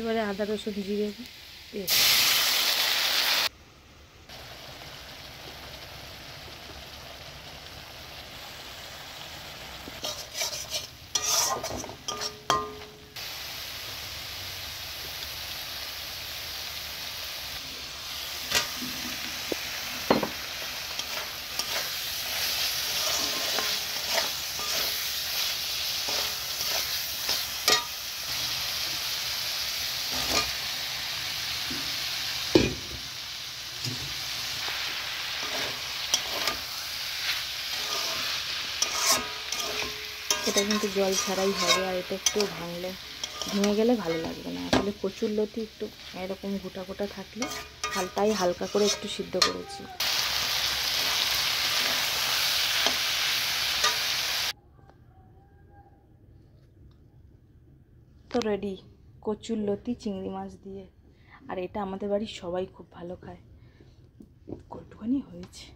এবারে আদা রসুন জিরে পেস্ট। এটা কিন্তু জল ছাড়াই হবে, আর এটা একটু ভেঙে গেলে ভালো লাগবে না। আসলে কচুরলতি একটু এরকম গোটা গোটা থাকলে তাই হালকা করে একটু সিদ্ধ করেছি। তো রেডি কচুরলতি চিংড়ি মাছ দিয়ে। আর এটা আমাদের বাড়ির সবাই খুব ভালো খায়। কতখানি হয়েছে।